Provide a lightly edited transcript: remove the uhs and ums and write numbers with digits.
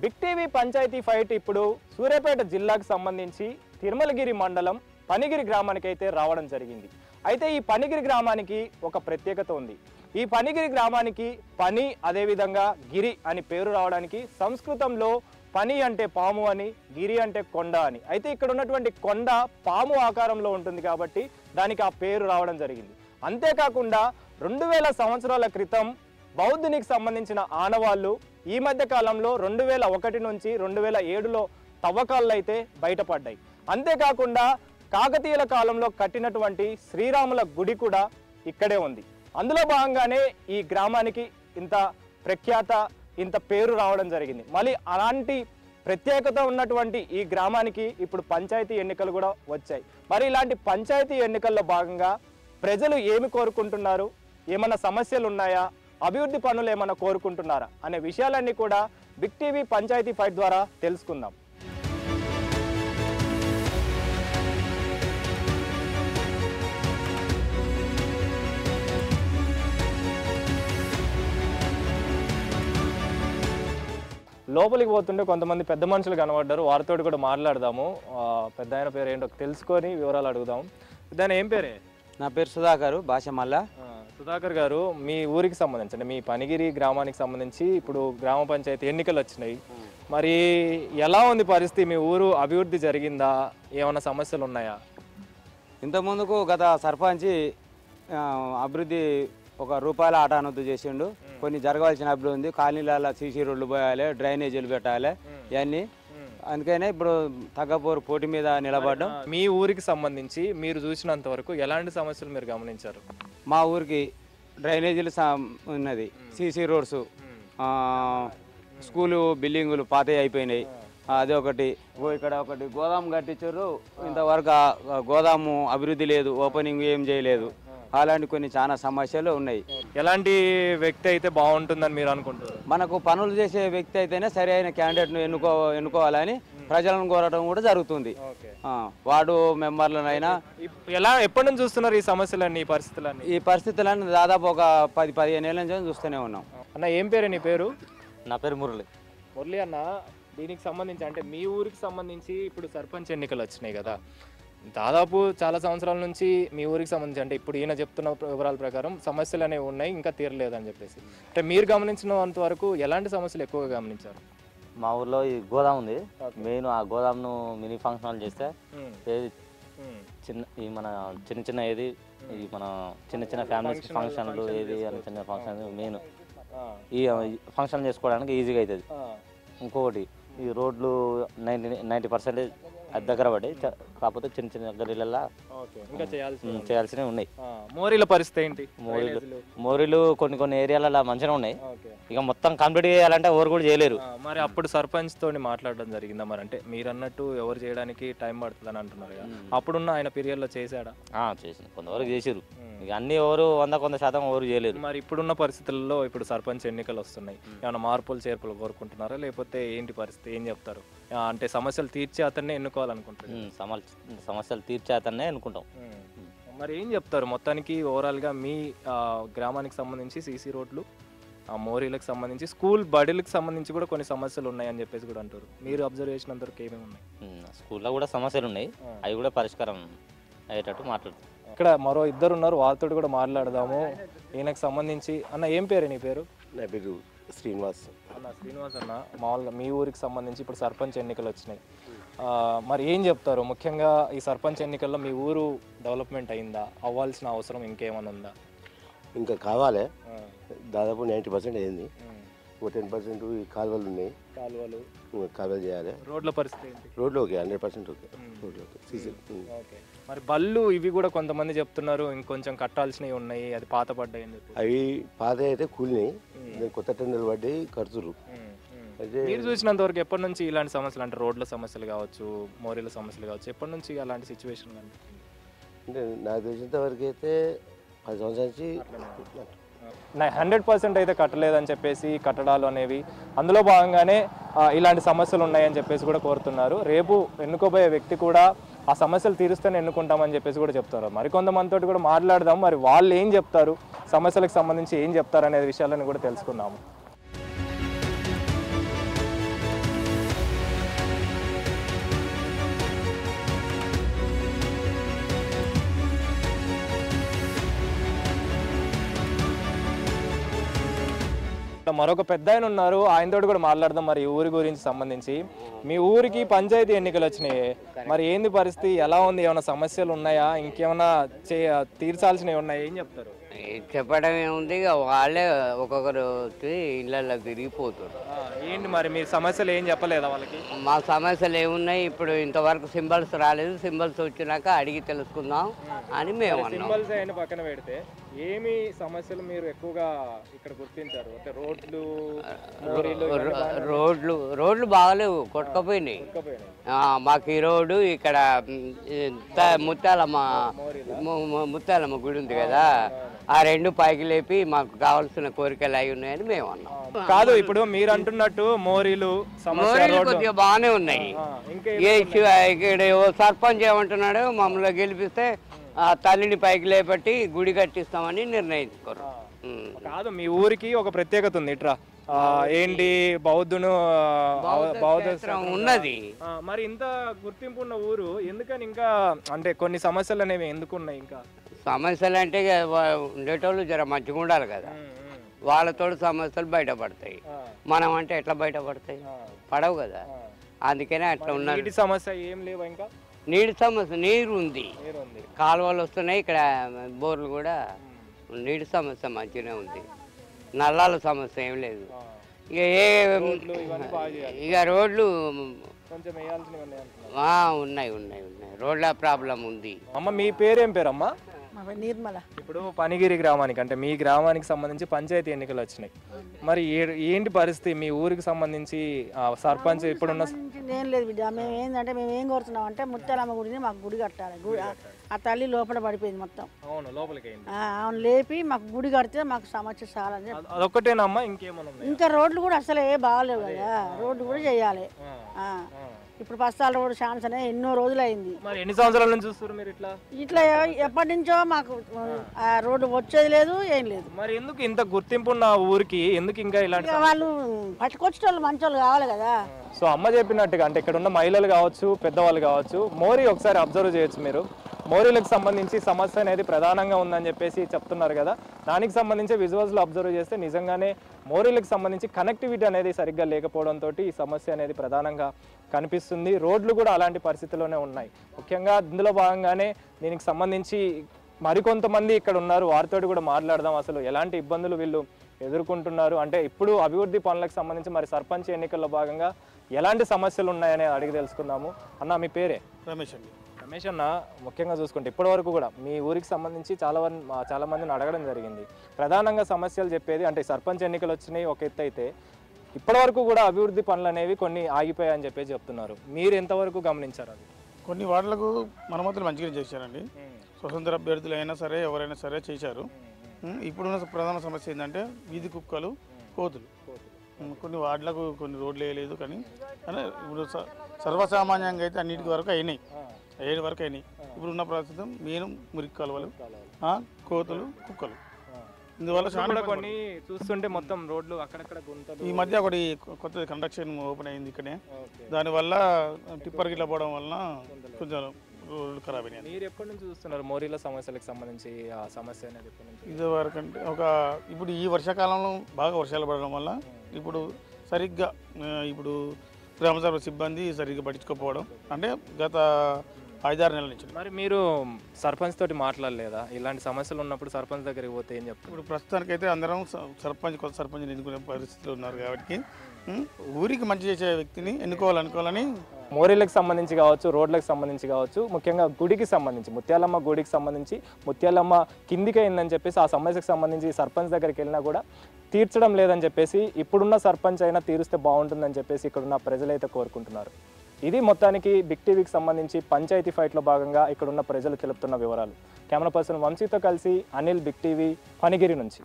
Big TV panchayat fight ఇప్పుడు సూర్యాపేట జిల్లాకు సంబంధించి తిరుమలగిరి మండలం పనిగిరి గ్రామానికి అయితే రావడం జరిగింది. అయితే ఈ పనిగిరి గ్రామానికి ఒక ప్రత్యేకత ఉంది. ఈ పనిగిరి గ్రామానికి పని అదేవిధంగా గిరి అని పేరు రావడానికి సంస్కృతంలో పని అంటే పాము అని, గిరి అంటే కొండ అని. అయితే ఇక్కడ ఉన్నటువంటి కొండ పాము ఆకారంలో ఉంటుంది కాబట్టి దానికి ఆ పేరు రావడం జరిగింది. అంతేకాకుండా 2000 సంవత్సరాల క్రితం బౌద్ధునికి సంబంధించిన ఆనవాళ్ళు ఈ మధ్య కాలంలో 2001 నుంచి 2007లో తవ్వకాలు అయితే బయటపడ్డాయి. అంతేకాకుండా కాకతీయుల కాలంలో కట్టినటువంటి శ్రీరాముల గుడి కూడా ఇక్కడే ఉంది. అందులో భాగంగానే ఈ గ్రామానికి ఇంత ప్రఖ్యాత, ఇంత పేరు రావడం జరిగింది. మళ్ళీ అలాంటి ప్రత్యేకత ఉన్నటువంటి ఈ గ్రామానికి ఇప్పుడు పంచాయతీ ఎన్నికలు కూడా వచ్చాయి. మరి ఇలాంటి పంచాయతీ ఎన్నికల్లో భాగంగా ప్రజలు ఏమి కోరుకుంటున్నారు, ఏమైనా సమస్యలు ఉన్నాయా, అభివృద్ధి పనులు ఏమైనా కోరుకుంటున్నారా అనే విషయాలన్నీ కూడా బిగ్ టీవీ పంచాయతీ ఫైట్ ద్వారా తెలుసుకుందాం. లోపలికి పోతుంటే కొంతమంది పెద్ద మనుషులు కనబడ్డారు. వారితో కూడా మాట్లాడదాము. పెద్ద ఆయన పేరు ఏంటో తెలుసుకొని వివరాలు అడుగుదాము. దాని ఏం పేరే? నా పేరు సుధాకర్, భాష మల్లా. సుధాకర్ గారు, మీ ఊరికి సంబంధించి అంటే మీ పనిగిరి గ్రామానికి సంబంధించి ఇప్పుడు గ్రామ పంచాయతీ ఎన్నికలు వచ్చినాయి. మరి ఎలా ఉంది పరిస్థితి? మీ ఊరు అభివృద్ధి జరిగిందా? ఏమైనా సమస్యలు ఉన్నాయా? ఇంతకుముందుకు గత సర్పంచి అభివృద్ధి ₹1 ఆట అనొద్దు చేసిండు. కొన్ని జరగవలసిన అభివృద్ధి ఉంది. కాలనీలలో సీసీ రోడ్లు పోయాలి, డ్రైనేజీలు పెట్టాలి, ఇవన్నీ. అందుకనే ఇప్పుడు తగ్గపోరు పోటీ మీద నిలబడ్డం. మీ ఊరికి సంబంధించి మీరు చూసినంత వరకు ఎలాంటి సమస్యలు మీరు గమనించారు? మా ఊరికి డ్రైనేజీలు ఉన్నది, సీసీ రోడ్స్, స్కూలు బిల్డింగులు పాతవి అయిపోయినాయి. అదే ఒకటి. ఇక్కడ ఒకటి గోదాము కట్టించారు. ఇంతవరకు గోదాము అభివృద్ధి లేదు, ఓపెనింగ్ ఏం చేయలేదు. అలాంటి కొన్ని చాలా సమస్యలు ఉన్నాయి. ఎలాంటి వ్యక్తి అయితే బాగుంటుందని మీరు అనుకుంటారు? మనకు పనులు చేసే వ్యక్తి అయితేనే సరైన క్యాండిడేట్ను ఎన్నుకోవాలని ప్రజలను కోరడం కూడా జరుగుతుంది. వార్డు మెంబర్లనైనా ఎప్పటి నుంచి చూస్తున్నారు ఈ సమస్యలన్నీ, ఈ పరిస్థితులన్నీ? ఈ పరిస్థితులన్నీ దాదాపు ఒక 10-15 ఏళ్ళ నుంచి చూస్తూనే ఉన్నాం. అన్న, ఏం పేరు నీ పేరు? నా పేరు మురళి. మురళి అన్న, దీనికి సంబంధించి అంటే మీ ఊరికి సంబంధించి ఇప్పుడు సర్పంచ్ ఎన్నికలు వచ్చినాయి కదా, దాదాపు చాలా సంవత్సరాల నుంచి మీ ఊరికి సంబంధించి అంటే ఇప్పుడు ఈయన చెప్తున్న వివరాల ప్రకారం సమస్యలు అనేవి ఉన్నాయి, ఇంకా తీరలేదని చెప్పేసి. అంటే మీరు గమనించినంత వరకు ఎలాంటి సమస్యలు ఎక్కువగా గమనించారు? మా ఊర్లో ఈ గోదాం ఉంది. మెయిన్ ఆ గోదాంను మినీ ఫంక్షన్ హాల్ చేస్తే ఏది చిన్న ఈ మన చిన్న చిన్న ఏది ఈ మన చిన్న చిన్న ఫ్యామిలీస్ ఫంక్షన్లు ఏది అని చిన్న ఫంక్షన్ మెయిన్ ఈ ఫంక్షన్ చేసుకోవడానికి ఈజీగా అవుతుంది. ఇంకొకటి ఈ రోడ్లు 90% అది దగ్గర పడి, కాకపోతే చిన్న చిన్న గల్లీలలో ఇంకా చేయాల్సినవి ఉన్నాయి. మోరీల పరిస్థితి ఏంటి? మోరీలు కొన్ని ఏరియాలలో మంచిగా ఉన్నాయి. ఇక మొత్తం కంప్లీట్ చేయాలంటే ఎవరు కూడా చేయలేరు. మరి అప్పుడు సర్పంచ్ తోని మాట్లాడడం జరిగిందా? మరి అంటే మీరు అన్నట్టు ఎవరు చేయడానికి టైం పడుతుంది అని అంటున్నారు కదా, అప్పుడున్న ఆయన పీరియడ్ లో చేశాడా? చేసింది, కొంతవరకు చేసిరు. ఇక అన్ని ఎవరు 100% ఎవరు చేయలేరు. మరి ఇప్పుడున్న పరిస్థితుల్లో ఇప్పుడు సర్పంచ్ ఎన్నికలు వస్తున్నాయి, ఏమైనా మార్పులు చేర్పులు కోరుకుంటున్నారా, లేకపోతే ఏంటి పరిస్థితి? ఏం చెప్తారు? అంటే సమస్యలు తీర్చే అతన్నే ఎన్నుకోవాలనుకుంటారు? సమస్యలు తీర్చే అతన్నే అనుకుంటాం. మరి ఏం చెప్తారు మొత్తానికి ఓవరాల్గా మీ గ్రామానికి సంబంధించి సీసీ రోడ్లు, మోరీలకు సంబంధించి, స్కూల్ బడులకు సంబంధించి కూడా కొన్ని సమస్యలు ఉన్నాయని చెప్పేసి కూడా అంటారు. మీరు అబ్జర్వ్ చేసినంతవరకు ఏమేమి ఉన్నాయి? స్కూల్లో కూడా సమస్యలు ఉన్నాయి, అవి కూడా పరిష్కారం అయ్యేటట్టు మాట్లాడుతాం. ఇక్కడ మరో ఇద్దరు ఉన్నారు, వాళ్ళతో కూడా మాట్లాడదాము. ఈయనకు సంబంధించి అన్న, ఏం పేరు నీ పేరు? నా పేరు శ్రీనివాస్. అన్న శ్రీనివాస్ అన్న, మామూలుగా మీ ఊరికి సంబంధించి ఇప్పుడు సర్పంచ్ ఎన్నికలు వచ్చినాయి, మరి ఏం చెప్తారు? ముఖ్యంగా ఈ సర్పంచ్ ఎన్నికల్లో మీ ఊరు డెవలప్మెంట్ అయిందా, అవ్వాల్సిన అవసరం ఇంకేమైనా ఉందా? ఇంకా కావాలి, దాదాపు 90% అయింది. ఒక 10% ఈ కాలువలు ఉన్నాయి, కాలువలు చేయాలి. రోడ్ల పరిస్థితి ఏంటి? రోడ్లు ఓకే, 100% ఓకే. రోడ్లు ఓకే. మరి బళ్ళు ఇవి కూడా కొంతమంది చెప్తున్నారు ఇంకొంచెం కట్టాల్సినవి ఉన్నాయి, అది పాత పడ్డాయి అని చెప్పి. అవి పాత అయితే కూలినాయి, కొత్త టెండర్లు పడ్డాయి, కడుతురు. అయితే మీరు చూసినంత వరకు ఎప్పటి నుంచి ఇలాంటి సమస్యలు, అంటే రోడ్ల సమస్యలు కావచ్చు, మోరీల సమస్యలు కావచ్చు, ఎప్పటి నుంచి అలాంటి సిచ్యువేషన్ కనిపిస్తుంది? అంటే నాకు తెలిసినంత వరకు అయితే 10 సంవత్సరాల నుంచి 100% అయితే కట్టలేదని చెప్పేసి కట్టడాలు అనేవి, అందులో భాగంగానే ఇలాంటి సమస్యలు ఉన్నాయని చెప్పేసి కూడా కోరుతున్నారు. రేపు ఎన్నుకోబోయే వ్యక్తి కూడా ఆ సమస్యలు తీరుస్తేనే ఎన్నుకుంటామని చెప్పేసి కూడా చెప్తారు. మరికొంతమందితో కూడా మాట్లాడదాం, మరి వాళ్ళు ఏం చెప్తారు, సమస్యలకు సంబంధించి ఏం చెప్తారు అనే విషయాలను కూడా తెలుసుకుందాము. ఇట్లా మరొక పెద్ద ఆయన ఉన్నారు, ఆయనతో కూడా మాట్లాడదాం మరి ఈ ఊరి గురించి సంబంధించి. మీ ఊరికి పంచాయతీ ఎన్నికలు వచ్చినాయి, మరి ఏంది పరిస్థితి, ఎలా ఉంది, ఏమైనా సమస్యలు ఉన్నాయా, ఇంకేమైనా తీర్చాల్సినవి ఉన్నాయా, ఏం చెప్తారు? చెప్పడం ఏముంది, ఇక వాళ్ళే ఒక్కొక్కరు వచ్చి ఇళ్ళల్లో తిరిగిపోతారు. ఏంటి మరి మీ సమస్యలు ఏం చెప్పలేదా వాళ్ళకి? మా సమస్యలు ఏమున్నాయి, ఇప్పుడు ఇంతవరకు సింబల్స్ రాలేదు, సింబల్స్ వచ్చినాక అడిగి తెలుసుకుందాం అని మేము అన్నాం. సింబల్స్ అయిన పక్కన పెడితే ఏమి సమస్యలు మీరు ఎక్కువగా ఇక్కడ గుర్తించారు? అంటే రోడ్లు, రోడ్లు బాగలేవు, కొట్టుకపోయినాయి. మాకు ఈ రోడ్డు ఇక్కడ ముత్యాలమ్మ గుడి ఉంది కదా, ఆ రెండు పైకి లేపి మాకు కావాల్సిన కోరికలు అయి ఉన్నాయని మేము అన్నాం. కాదు, ఇప్పుడు మీరు అంటున్నట్టు మోరీలు కొద్దిగా బాగానే ఉన్నాయి. ఇక్కడ సర్పంచ్ ఏమంటున్నాడు, మమ్మల్ని గెలిపిస్తే ఆ తల్లిని పైకి లేపట్టి గుడి కట్టిస్తామని నిర్ణయించుకోరు. కాదు, మీ ఊరికి ఒక ప్రత్యేకత ఉంది ఇట్రా, ఏంటి బౌద్ధును ఉన్నది. మరి ఇంత గుర్తింపు ఉన్న ఊరు ఎందుకని ఇంకా అంటే కొన్ని సమస్యలు అనేవి ఎందుకున్నాయి? ఇంకా సమస్యలు అంటే ఉండేటోళ్ళు జర మంచిగా ఉండాలి కదా, వాళ్ళతో సమస్యలు బయటపడతాయి. మనం అంటే ఎట్లా బయటపడతాయి, పడవు కదా. అందుకనే అట్లా ఉన్నది. నీటి సమస్య ఏం లేవా? ఇంకా నీటి సమస్య, నీరు ఉంది, కాలువలు వస్తున్నాయి, ఇక్కడ బోర్లు కూడా. నీటి సమస్య మంచిగానే ఉంది, నల్లాల సమస్య ఏం లేదు. ఇక రోడ్లు ఉన్నాయి ఉన్నాయి ఉన్నాయి రోడ్ల ప్రాబ్లం ఉంది. అమ్మ మీ పేరేం పేరమ్మా? నిర్మల. ఇప్పుడు పనిగిరి గ్రామానికి అంటే మీ గ్రామానికి సంబంధించి పంచాయతీ ఎన్నికలు వచ్చినాయి, మరి ఏంటి పరిస్థితి? మీ ఊరికి సంబంధించి సర్పంచ్ ఇప్పుడున్న ఏం లేదు బిడ్డ, మేము ఏంటంటే మేము ఏం కోరుతున్నాం అంటే ముత్యాలమ్మ గుడిని మాకు గుడి కట్టాలి. ఆ తల్లి లోపల పడిపోయింది మొత్తం. అవును, లోపలికి అవును, లేపి మాకు గుడి కడితే మాకు సమస్య చాలా. అదొక్కటేనమ్మా, ఇంకేమన్నా? ఇంకా రోడ్లు కూడా అసలు బాగాలేవు కదా, రోడ్లు కూడా చేయాలి. ఇప్పుడు పస్తాల రోడ్డు ఛాన్స్ అనే ఎన్నో రోజులు అయింది. మరి ఎన్ని సంవత్సరాల నుంచి చూస్తారు మీరు ఇట్లా? ఇట్లా ఎప్పటి నుంచో మాకు ఆ రోడ్డు వచ్చేది లేదు, ఏం లేదు. మరి ఎందుకు ఇంత గుర్తింపు ఉన్న ఊరికి ఎందుకు ఇంకా ఇలాంటి వాళ్ళు పట్టుకొచ్చే వాళ్ళు మంచి వాళ్ళు కావాలి కదా. సో అమ్మ చెప్పినట్టుగా అంటే ఇక్కడ ఉన్న మహిళలు కావచ్చు, పెద్దవాళ్ళు కావచ్చు, మోరీ ఒకసారి అబ్జర్వ్ చేయొచ్చు మీరు. మోరీలకు సంబంధించి సమస్య అనేది ప్రధానంగా ఉందని చెప్పేసి చెప్తున్నారు కదా, దానికి సంబంధించి విజువల్స్లో అబ్జర్వ్ చేస్తే నిజంగానే మోరీలకు సంబంధించి కనెక్టివిటీ అనేది సరిగ్గా లేకపోవడంతో ఈ సమస్య అనేది ప్రధానంగా కనిపిస్తుంది. రోడ్లు కూడా అలాంటి పరిస్థితిలోనే ఉన్నాయి. ముఖ్యంగా ఇందులో భాగంగానే దీనికి సంబంధించి మరికొంతమంది ఇక్కడ ఉన్నారు, వారితో కూడా మాట్లాడదాం. అసలు ఎలాంటి ఇబ్బందులు వీళ్ళు ఎదుర్కొంటున్నారు, అంటే ఇప్పుడు అభివృద్ధి పనులకు సంబంధించి మరి సర్పంచ్ ఎన్నికల్లో భాగంగా ఎలాంటి సమస్యలు ఉన్నాయని అడిగి తెలుసుకుందాము. అన్న మీ పేరే? రమేష్ అండి. రమేష్ అన్న, ముఖ్యంగా చూసుకుంటే ఇప్పటివరకు కూడా మీ ఊరికి సంబంధించి చాలా మందిని అడగడం జరిగింది. ప్రధానంగా సమస్యలు చెప్పేది అంటే సర్పంచ్ ఎన్నికలు వచ్చినాయి ఒక ఎత్తు అయితే, ఇప్పటివరకు కూడా అభివృద్ధి పనులు అనేవి కొన్ని ఆగిపోయాయని చెప్పేసి చెప్తున్నారు. మీరు ఎంతవరకు గమనించారు? అది కొన్ని వార్డులకు మరమ్మతులు మంచిగా చేశారండి. స్వతంత్ర అభ్యర్థులు అయినా సరే ఎవరైనా సరే చేశారు. ఇప్పుడున్న ప్రధాన సమస్య ఏంటంటే వీధి కుక్కలు, కోతులు. కొన్ని వార్డులకు కొన్ని రోడ్లు వేయలేదు, కానీ ఇప్పుడు సర్వసామాన్యంగా అయితే అన్నింటి వరకు అయినాయి, 7 వరకు అయినాయి. ఇప్పుడున్న ప్రస్తుతం మెయిన్ మురికి కాలువలు, కోతులు, కుక్కలు. ఇందువల్ల చాలా కొన్ని చూస్తుంటే మొత్తం రోడ్లు అక్కడక్కడ గుంతలు. ఈ మధ్య ఒకటి కొత్త కన్స్ట్రక్షన్ ఓపెన్ అయింది ఇక్కడే, దానివల్ల టిప్పర్ గిట్ల పోవడం వలన కొంచెం రోడ్లు ఖరాబ్ అయినాయి. మీరు ఎప్పటి నుంచి చూస్తున్నారు మోరీల సమస్యలకు సంబంధించి? ఆ సమస్య అనేది ఇది వరకంటే ఇప్పుడు ఈ వర్షాకాలంలో బాగా వర్షాలు పడడం వల్ల ఇప్పుడు సరిగ్గా ఇప్పుడు గ్రామసభ సిబ్బంది సరిగ్గా పట్టించుకోకపోవడం, అంటే గత 5-6 నెలల నుంచి. మరి మీరు సర్పంచ్ తోటి మాట్లాడలేదా? ఇలాంటి సమస్యలు ఉన్నప్పుడు సర్పంచ్ దగ్గరికి పోతే ఏం చెప్తారు? ఇప్పుడు ప్రస్తుతానికైతే అందరం కొత్త సర్పంచ్ని ఎన్నుకునే పరిస్థితులు ఉన్నారు కాబట్టి ఊరికి మంచి చేసే వ్యక్తిని ఎన్నుకోవాలని. మోరీలకు సంబంధించి కావచ్చు, రోడ్లకు సంబంధించి కావచ్చు, ముఖ్యంగా గుడికి సంబంధించి ముత్యాలమ్మ గుడికి సంబంధించి ముత్యాలమ్మ కిందికి అయిందని చెప్పేసి ఆ సమస్యకు సంబంధించి సర్పంచ్ దగ్గరికి వెళ్ళినా కూడా తీర్చడం లేదని చెప్పేసి, ఇప్పుడున్న సర్పంచ్ అయినా తీరుస్తే బాగుంటుందని చెప్పేసి ఇక్కడున్న ప్రజలైతే కోరుకుంటున్నారు. ఇది మొత్తానికి బిగ్ టీవీకి సంబంధించి పంచాయతీ ఫైట్లో భాగంగా ఇక్కడున్న ప్రజలు తెలుపుతున్న వివరాలు. కెమెరా పర్సన్ వంశీతో కలిసి అనిల్, బిగ్ టీవీ, పనిగిరి నుంచి.